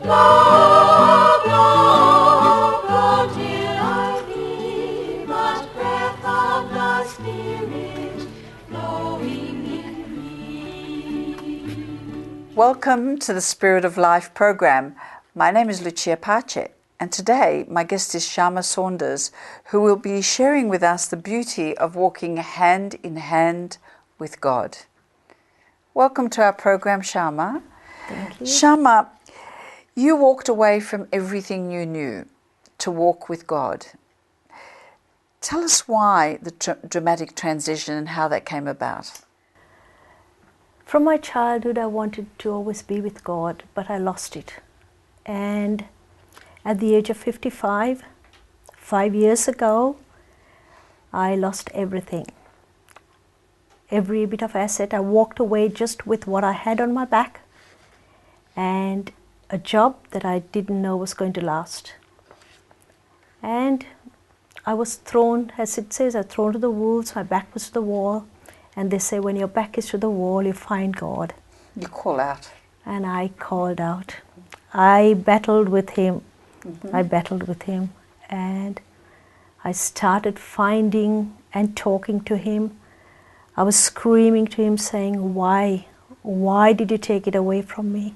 Blow, blow, blow till I feel the breath of the Spirit blowing in me. Welcome to the Spirit of Life program. My name is Lucia Pace, and today my guest is Sharma Saunders, who will be sharing with us the beauty of walking hand in hand with God. Welcome to our program, Sharma. Thank you. Sharma, you walked away from everything you knew to walk with God. Tell us why the dramatic transition and how that came about. From my childhood, I wanted to always be with God, but I lost it. And at the age of 55, 5 years ago, I lost everything. Every bit of asset. I walked away just with what I had on my back and a job that I didn't know was going to last. And I was thrown, as it says, I was thrown to the wolves, my back was to the wall. And they say when your back is to the wall, you find God. You call out. And I called out. I battled with Him. I battled with Him. And I started finding and talking to Him. I was screaming to Him saying, why? Why did you take it away from me?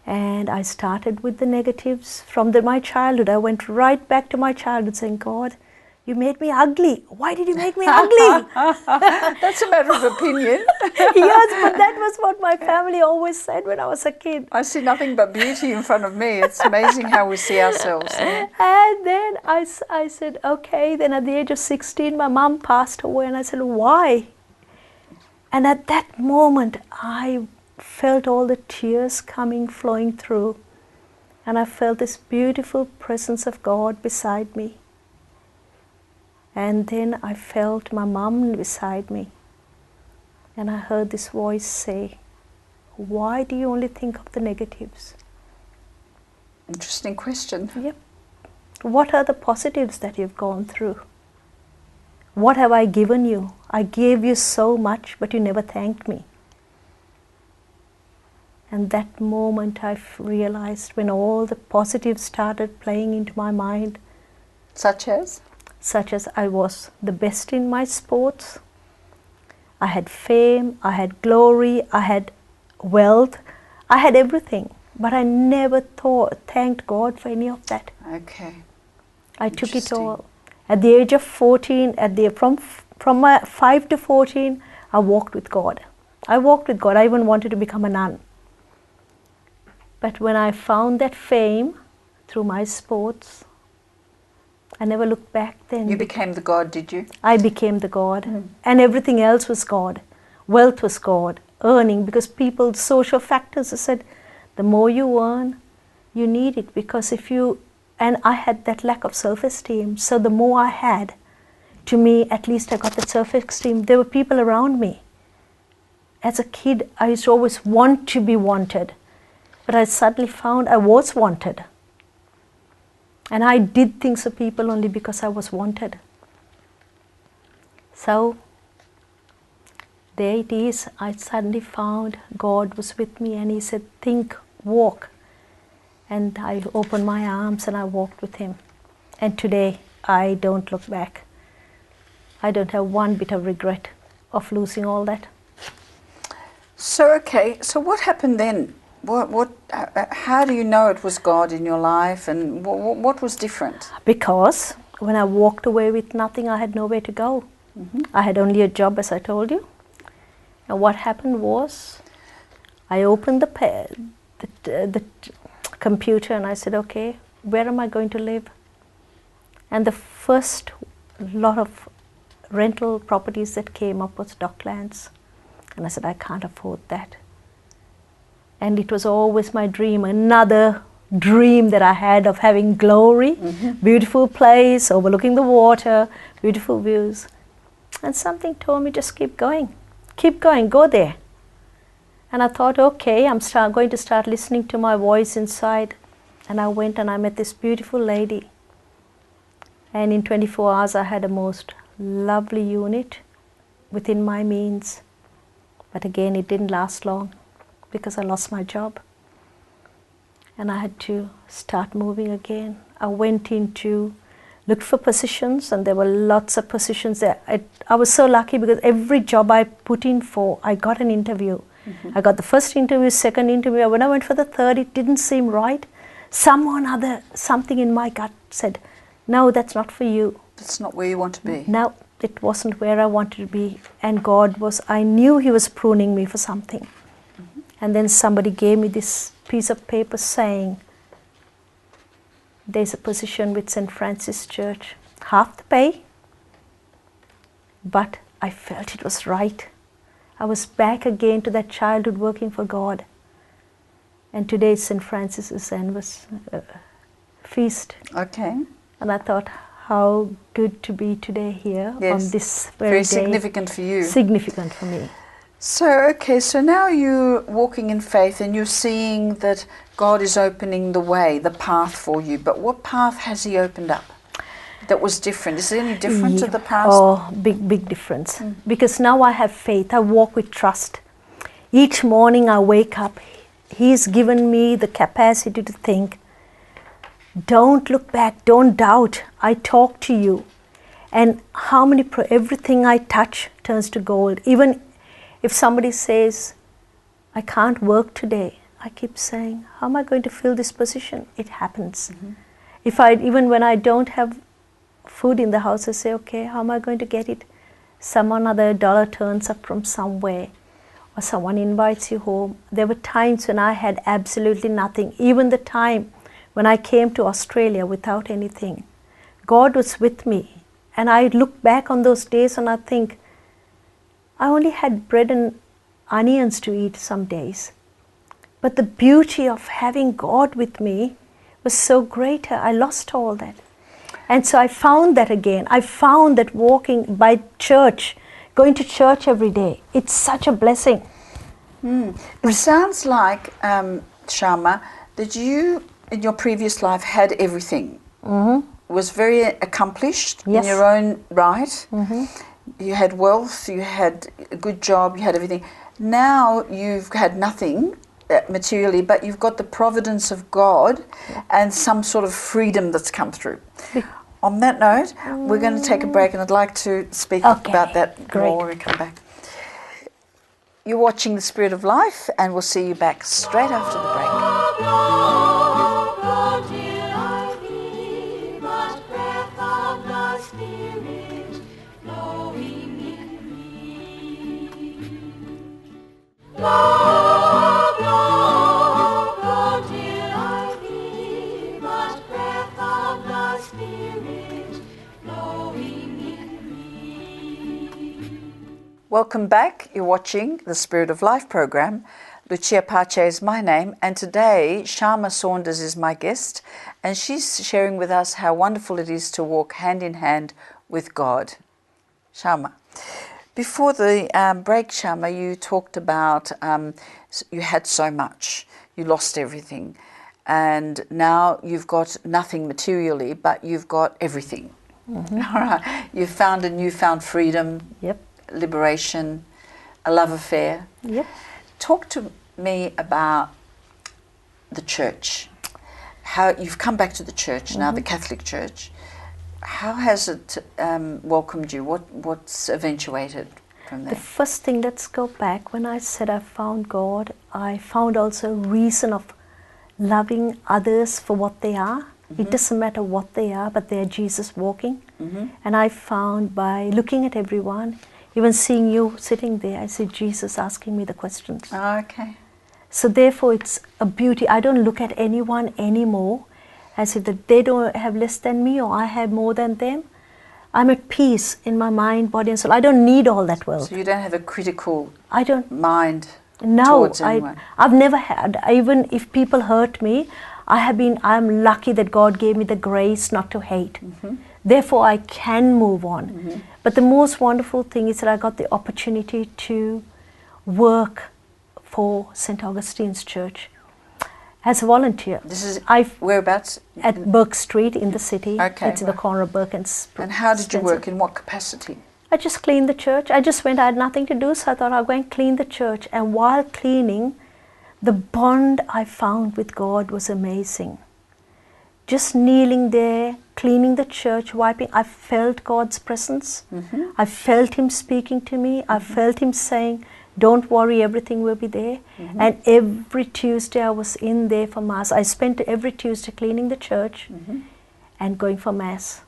And I started with the negatives. From my childhood, I went right back to my childhood saying, God, you made me ugly. Why did you make me ugly? That's a matter of opinion. Yes, but that was what my family always said when I was a kid. I see nothing but beauty in front of me. It's amazing how we see ourselves. Yeah. And then I said, okay. Then at the age of 16, my mom passed away. And I said, why? And at that moment, I felt all the tears flowing through. And I felt this beautiful presence of God beside me. And then I felt my mom beside me. And I heard this voice say, why do you only think of the negatives? Interesting question. Yep. What are the positives that you've gone through? What have I given you? I gave you so much, but you never thanked me. And that moment I realized when all the positives started playing into my mind. Such as? Such as I was the best in my sports. I had fame, I had glory, I had wealth, I had everything. But I never thanked God for any of that. Okay. I took it all. At the age of 14, from my 5 to 14, I walked with God. I walked with God. I even wanted to become a nun. But when I found that fame through my sports, I never looked back then. You became the God, did you? I became the God. And everything else was God. Wealth was God. Earning, because people, social factors, said, the more you earn, you need it. Because and I had that lack of self-esteem. So the more I had, to me, at least I got that self-esteem. There were people around me. As a kid, I used to always want to be wanted. But I suddenly found I was wanted. And I did things for people only because I was wanted. So, there it is. I suddenly found God was with me and He said, think, walk. And I opened my arms and I walked with Him. And today, I don't look back. I don't have one bit of regret of losing all that. So, okay, so what happened then? How do you know it was God in your life, and what was different? Because when I walked away with nothing, I had nowhere to go. I had only a job, as I told you. And what happened was, I opened the computer and I said, okay, where am I going to live? And the first lot of rental properties that came up was Docklands. And I said, I can't afford that. And it was always my dream, another dream that I had of having glory, beautiful place, overlooking the water, beautiful views. And something told me, just keep going, go there. And I thought, okay, I'm going to start listening to my voice inside. And I went and I met this beautiful lady. And in 24 hours, I had a most lovely unit within my means. But again, it didn't last long, because I lost my job. and I had to start moving again. I went into, looked for positions, and there were lots of positions there. I was so lucky because every job I put in for, I got an interview. I got the first interview, second interview. When I went for the third, it didn't seem right. Something in my gut said, no, that's not for you. That's not where you want to be. No, it wasn't where I wanted to be. And I knew He was pruning me for something. And then somebody gave me this piece of paper saying, there's a position with St. Francis Church, half the pay, but I felt it was right. I was back again to that childhood working for God. And today is St. Francis's feast. Okay. And I thought, how good to be today here on this very day. Significant for you. Significant for me. So now you're walking in faith and you're seeing that God is opening the way, the path for you. But what path has He opened up that was different? Is it any different to the past? Oh, big difference. Because now I have faith. I walk with trust. Each morning I wake up, He's given me the capacity to think. Don't look back, don't doubt. I talk to you. And everything I touch turns to gold. Even if somebody says, I can't work today, I keep saying, how am I going to fill this position? It happens. Even when I don't have food in the house, I say, okay, how am I going to get it? Other dollar turns up from somewhere, or someone invites you home. There were times when I had absolutely nothing. Even the time when I came to Australia without anything, God was with me. And I look back on those days and I think, I only had bread and onions to eat some days. But the beauty of having God with me was so greater. I lost all that. And so I found that again. I found that walking by church, going to church every day, it's such a blessing. It sounds like, Sharma, that you in your previous life had everything. Was very accomplished in your own right. You had wealth, you had a good job, you had everything. Now you've had nothing materially, but you've got the providence of God and some sort of freedom that's come through. On that note, we're going to take a break, and I'd like to speak about that more when we come back. You're watching The Spirit of Life, and we'll see you back straight after the break. Love, love, go till I be but breath of the Spirit flowing in me. Welcome back. You're watching the Spirit of Life program. Lucia Pace is my name, and today Sharma Saunders is my guest, and she's sharing with us how wonderful it is to walk hand in hand with God. Sharma. Before the break, Sharma, you talked about you had so much, you lost everything, and now you've got nothing materially, but you've got everything. All right. You've found a newfound freedom, liberation, a love affair. Talk to me about the church. How you've come back to the church now, the Catholic Church. How has it welcomed you? What's eventuated from there? The first thing, let's go back. When I said I found God, I found also a reason of loving others for what they are. It doesn't matter what they are, but they are Jesus walking. And I found by looking at everyone, even seeing you sitting there, I see Jesus asking me the questions. Okay. So therefore it's a beauty. I don't look at anyone anymore as if that they don't have less than me or I have more than them. I'm at peace in my mind, body and soul. I don't need all that wealth. So you don't have a critical mind no, towards anyone? I've never had. Even if people hurt me, I'm lucky that God gave me the grace not to hate. Therefore I can move on. But the most wonderful thing is that I got the opportunity to work for St. Augustine's Church as a volunteer. This is whereabouts? At Burke Street in the city. Okay. It's in the corner of Burke and Spencer. And how did you work? In what capacity? I just cleaned the church. I just went, I had nothing to do, so I thought I'll go and clean the church. And while cleaning, the bond I found with God was amazing. Just kneeling there, cleaning the church, wiping, I felt God's presence. I felt Him speaking to me. I felt Him saying, don't worry, everything will be there. And every Tuesday I was in there for Mass. I spent every Tuesday cleaning the church and going for Mass.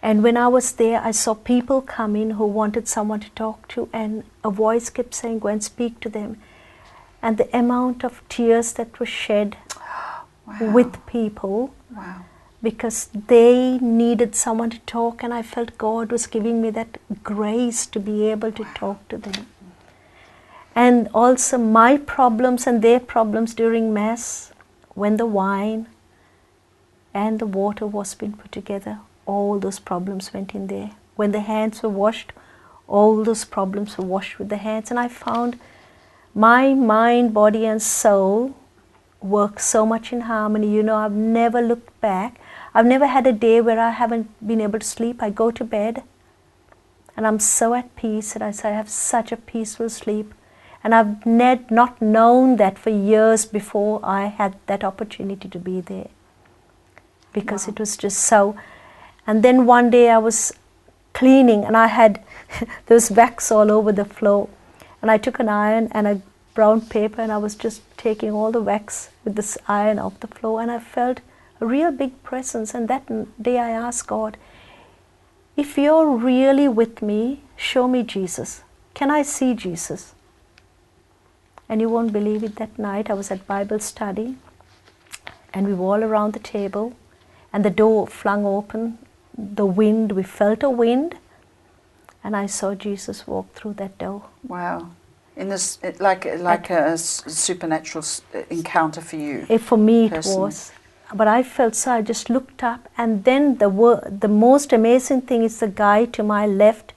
And when I was there, I saw people come in who wanted someone to talk to, and a voice kept saying, go and speak to them. And the amount of tears that were shed with people, because they needed someone to talk, and I felt God was giving me that grace to be able to talk to them. And also my problems and their problems during Mass, when the wine and the water was being put together, all those problems went in there. When the hands were washed, all those problems were washed with the hands. And I found my mind, body and soul work so much in harmony. You know, I've never looked back. I've never had a day where I haven't been able to sleep. I go to bed and I'm so at peace, and I say I have such a peaceful sleep. And I've not known that for years before I had that opportunity to be there, because it was just so. And then one day I was cleaning, and I had there was wax all over the floor, and I took an iron and a brown paper, and I was just taking all the wax with this iron off the floor, and I felt a real big presence. And that day I asked God, if you're really with me, show me Jesus. Can I see Jesus? And you won't believe it, that night I was at Bible study, and we were all around the table, and the door flung open, the wind, we felt a wind, and I saw Jesus walk through that door. Wow. In this, like a supernatural encounter for you. For me personally. It was. But I felt so, I just looked up, and then the most amazing thing is the guy to my left,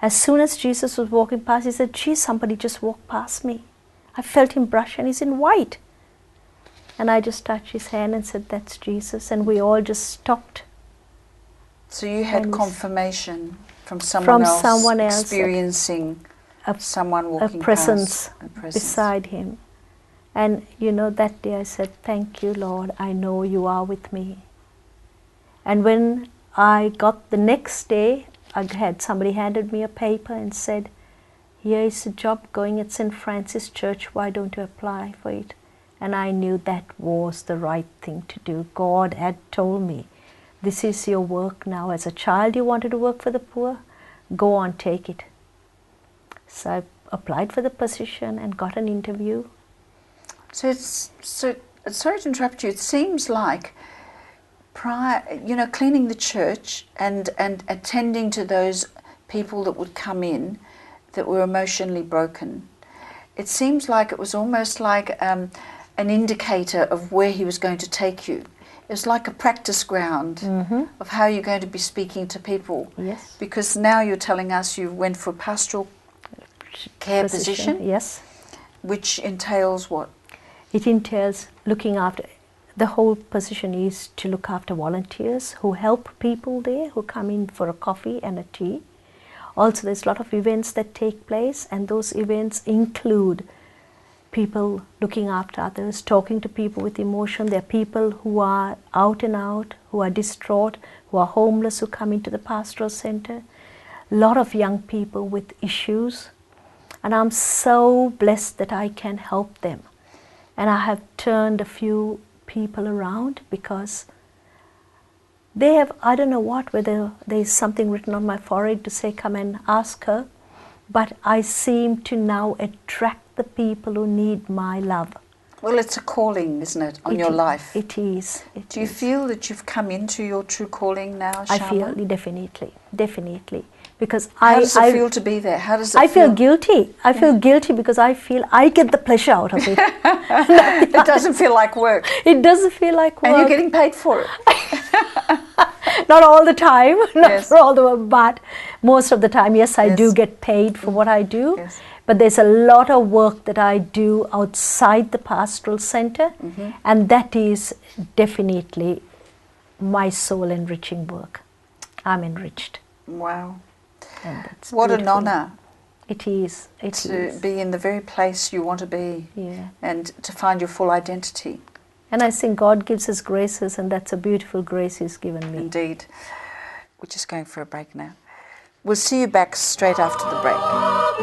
as soon as Jesus was walking past, he said, gee, somebody just walked past me. I felt him brush, and he's in white. And I just touched his hand and said, that's Jesus. And we all just stopped. So you had confirmation from someone else experiencing someone walking a presence past, beside him. And you know, that day I said, thank you, Lord, I know you are with me. And when I got the next day, somebody handed me a paper and said, here is a job going at St. Francis Church, why don't you apply for it? And I knew that was the right thing to do. God had told me, this is your work now. As a child you wanted to work for the poor, go on, take it. So I applied for the position and got an interview. So sorry to interrupt you, it seems like cleaning the church and attending to those people that would come in that were emotionally broken, it seems like it was almost like an indicator of where he was going to take you. It was like a practice ground of how you're going to be speaking to people. Yes. Because now you're telling us you went for a pastoral care position. Yes. Which entails what? It entails looking after, the whole position is to look after volunteers who help people there, who come in for a coffee and a tea. Also, there's a lot of events that take place, and those events include people looking after others, talking to people with emotion. There are people who are out and out, who are distraught, who are homeless, who come into the pastoral center. A lot of young people with issues. And I'm so blessed that I can help them. And I have turned a few people around because they have, I don't know whether there's something written on my forehead to say, come and ask her, but I seem to now attract the people who need my love. Well, it's a calling, isn't it, on your life? It is. Do you feel that you've come into your true calling now, Sharma? I feel, definitely. Because How does it feel to be there? How does it feel? I feel guilty. I feel guilty because I feel I get the pleasure out of it. It doesn't feel like work. It doesn't feel like work. And you're getting paid for it. Not all the time, not for all the work, but most of the time, yes, I do get paid for what I do. Yes. But there's a lot of work that I do outside the pastoral center, and that is definitely my soul enriching work. I'm enriched. Wow. And that's what beautiful. an honor. It is. To be in the very place you want to be, Yeah. and to find your full identity. And I think God gives us graces, and that's a beautiful grace He's given me. Indeed. We're just going for a break now. We'll see you back straight after the break. Blow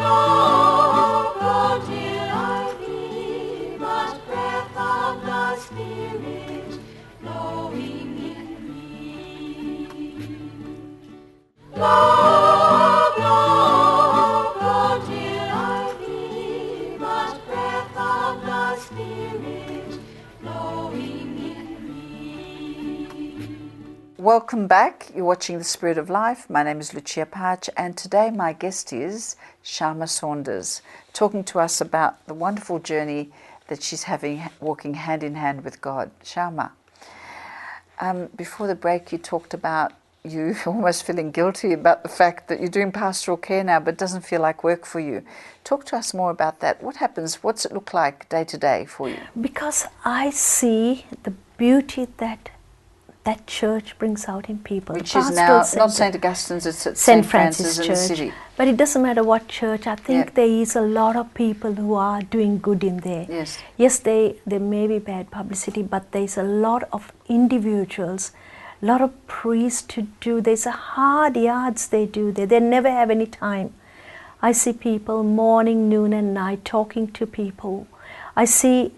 till I be but breath of the Spirit flowing in me. Blow, blow, blow till I be but breath of the Spirit flowing in me. Welcome back. You're watching The Spirit of Life. My name is Lucia Pace, and today my guest is Sharma Saunders, talking to us about the wonderful journey that she's having, walking hand in hand with God. Sharma, before the break you talked about you almost feeling guilty about the fact that you're doing pastoral care now but it doesn't feel like work for you. Talk to us more about that. What happens? What's it look like day to day for you? Because I see the beauty that church brings out in people. Which The is now pastoral not center, St. Augustine's, it's at St. St. Francis in the Church. city. But it doesn't matter what church. I think Yeah. there is a lot of people who are doing good in there. Yes. Yes, there may be bad publicity, but there's a lot of individuals, a lot of priests to do. There's a hard yards they do there. They never have any time. I see people morning, noon and night talking to people. I see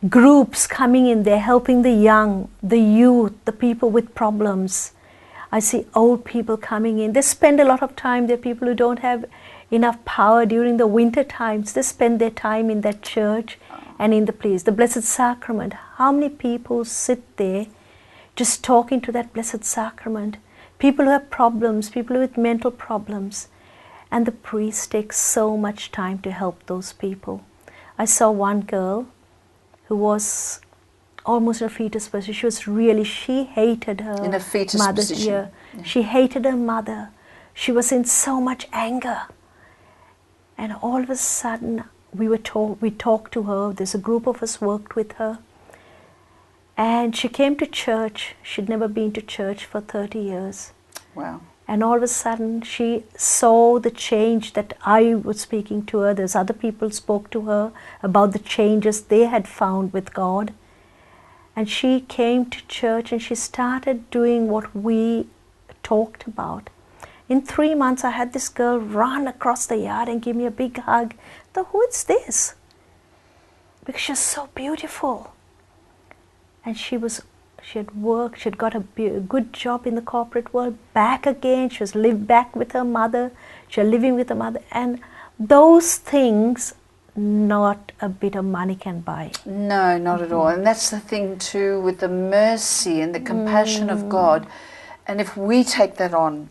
groups coming in there helping the young, the youth, the people with problems. I see old people coming in. They spend a lot of time. There are people who don't have enough power during the winter times. They spend their time in that church and in the place. The Blessed Sacrament. How many people sit there just talking to that Blessed Sacrament? People who have problems, people with mental problems. And the priest takes so much time to help those people. I saw one girl who was almost in a fetus position. She hated her In a fetus mother. position. Yeah. She hated her mother. She was in so much anger. And all of a sudden, we talked to her. There's a group of us worked with her. And she came to church. She'd never been to church for 30 years. Wow. And all of a sudden, she saw the change that I was speaking to her. There's other people spoke to her about the changes they had found with God. And she came to church and she started doing what we talked about. In 3 months, I had this girl run across the yard and give me a big hug. I thought, who is this? Because she's so beautiful. And she had worked, she had got a good job in the corporate world, back again, she was lived back with her mother, she was living with her mother, and those things not a bit of money can buy. No, not at all. And that's the thing too with the mercy and the compassion of God. And if we take that on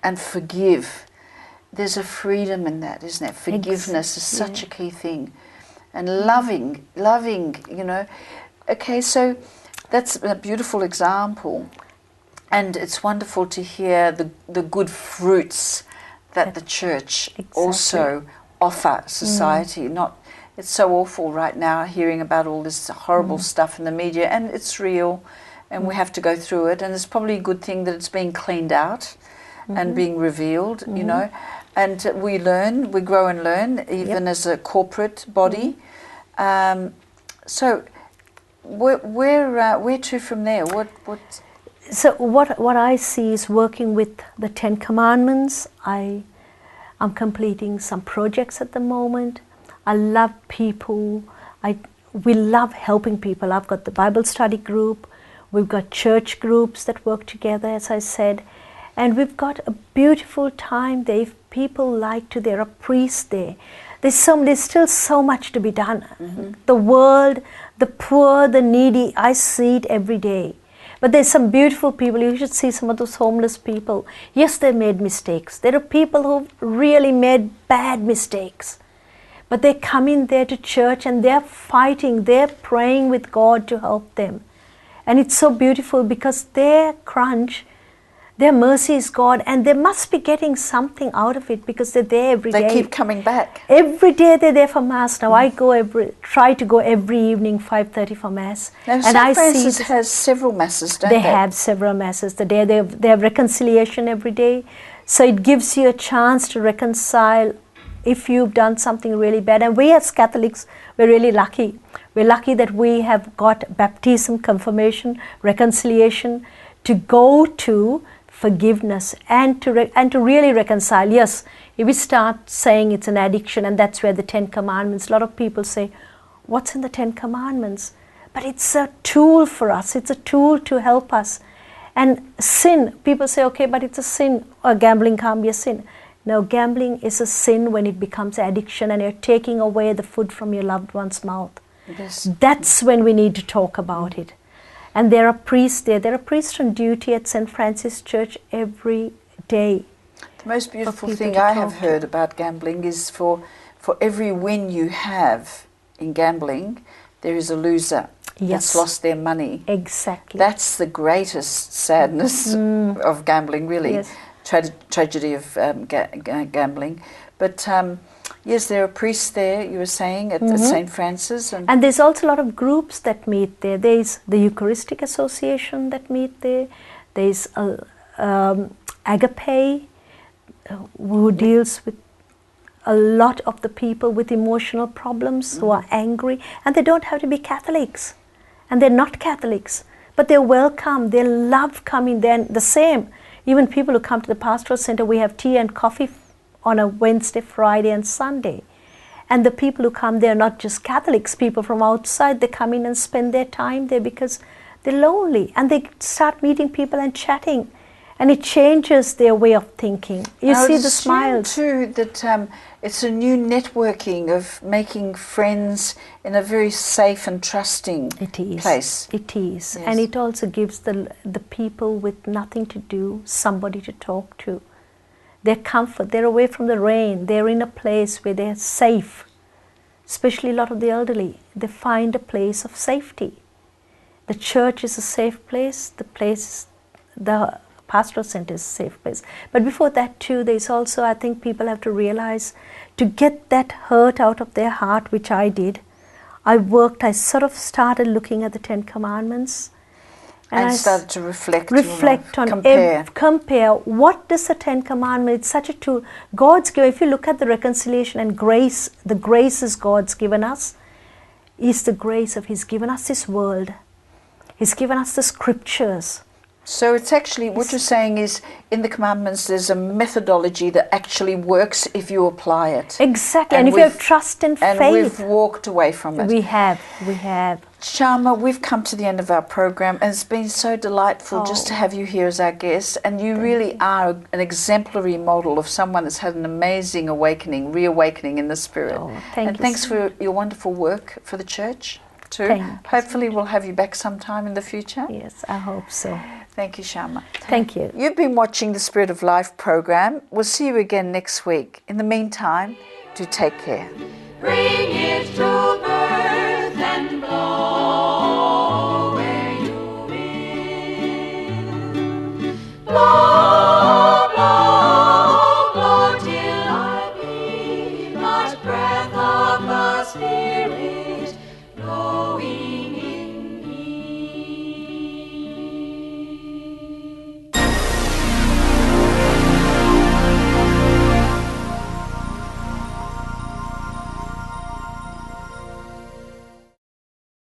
and forgive, there's a freedom in that, isn't there? Forgiveness is such a key thing. And loving, you know. Okay, so that's a beautiful example, and it's wonderful to hear the good fruits that the church also offer society. It's so awful right now hearing about all this horrible stuff in the media, and it's real, and we have to go through it, and it's probably a good thing that it's being cleaned out and being revealed, you know, and we grow and learn, even as a corporate body. So where to from there? So what I see is working with the 10 Commandments. I'm completing some projects at the moment. I love people. We love helping people. I've got the Bible study group. We've got church groups that work together, as I said. And we've got a beautiful time there. If people like to, there are priests there. There's still so much to be done. The world, the poor, the needy, I see it every day. But there's some beautiful people. You should see some of those homeless people. Yes, they made mistakes. There are people who really made bad mistakes. But they come in there to church and they're fighting, they're praying with God to help them. And it's so beautiful because their crunch, their mercy is God, and they must be getting something out of it because they're there every day. They keep coming back. Every day they're there for Mass. Now I try to go every evening, 5:30 for Mass. Now St. Francis has several Masses, don't they? They have several Masses. They have reconciliation every day. So it gives you a chance to reconcile if you've done something really bad, and we as Catholics, we're really lucky. We're lucky that we have got baptism, confirmation, reconciliation, to go to forgiveness and to really reconcile. Yes, if we start saying it's an addiction, and that's where the 10 Commandments, a lot of people say, what's in the 10 Commandments? But it's a tool for us. It's a tool to help us. And sin, people say, okay, but it's a sin, or gambling can't be a sin. No, gambling is a sin when it becomes addiction and you're taking away the food from your loved one's mouth. Yes. That's when we need to talk about it. And there are priests there. There are priests on duty at St. Francis Church every day. The most beautiful thing I have heard about gambling is for every win you have in gambling, there is a loser that's lost their money. Exactly. That's the greatest sadness of gambling, really. Yes. Tragedy of gambling. But yes, there are priests there, you were saying, at St. Francis. And there's also a lot of groups that meet there. There's the Eucharistic Association that meet there. There's Agape, who deals with a lot of the people with emotional problems who are angry. And they don't have to be Catholics. And they're not Catholics. But they're welcome. They love coming. They're the same. Even people who come to the pastoral center, we have tea and coffee on a Wednesday, Friday and Sunday. And the people who come there are not just Catholics, people from outside. They come in and spend their time there because they're lonely. And they start meeting people and chatting. And it changes their way of thinking. You see the smiles. Too, that it's a new networking of making friends in a very safe and trusting place. It is. Yes. And it also gives the people with nothing to do somebody to talk to. Their comfort, they're away from the rain, they're in a place where they're safe. Especially a lot of the elderly, they find a place of safety. The church is a safe place, the pastoral center is a safe place. But before that too, there's also, I think people have to realize, to get that hurt out of their heart, which I did, I sort of started looking at the 10 Commandments. And I started to reflect on compare what does the 10 Commandments, it's such a tool. God's given, if you look at the reconciliation and grace, the graces God's given us is the grace of He's given us this world. He's given us the scriptures. So it's actually, what you're saying is, in the commandments there's a methodology that actually works if you apply it. Exactly, and if you have trust and faith. And we've walked away from it. We have. Sharma, we've come to the end of our program, and it's been so delightful just to have you here as our guest. And you really are an exemplary model of someone that's had an amazing reawakening in the spirit. And thanks for your wonderful work for the church too. Hopefully we'll have you back sometime in the future. Yes, I hope so. Thank you, Sharma. Thank you. You've been watching the Spirit of Life program. We'll see you again next week. In the meantime, do take care. Bring it to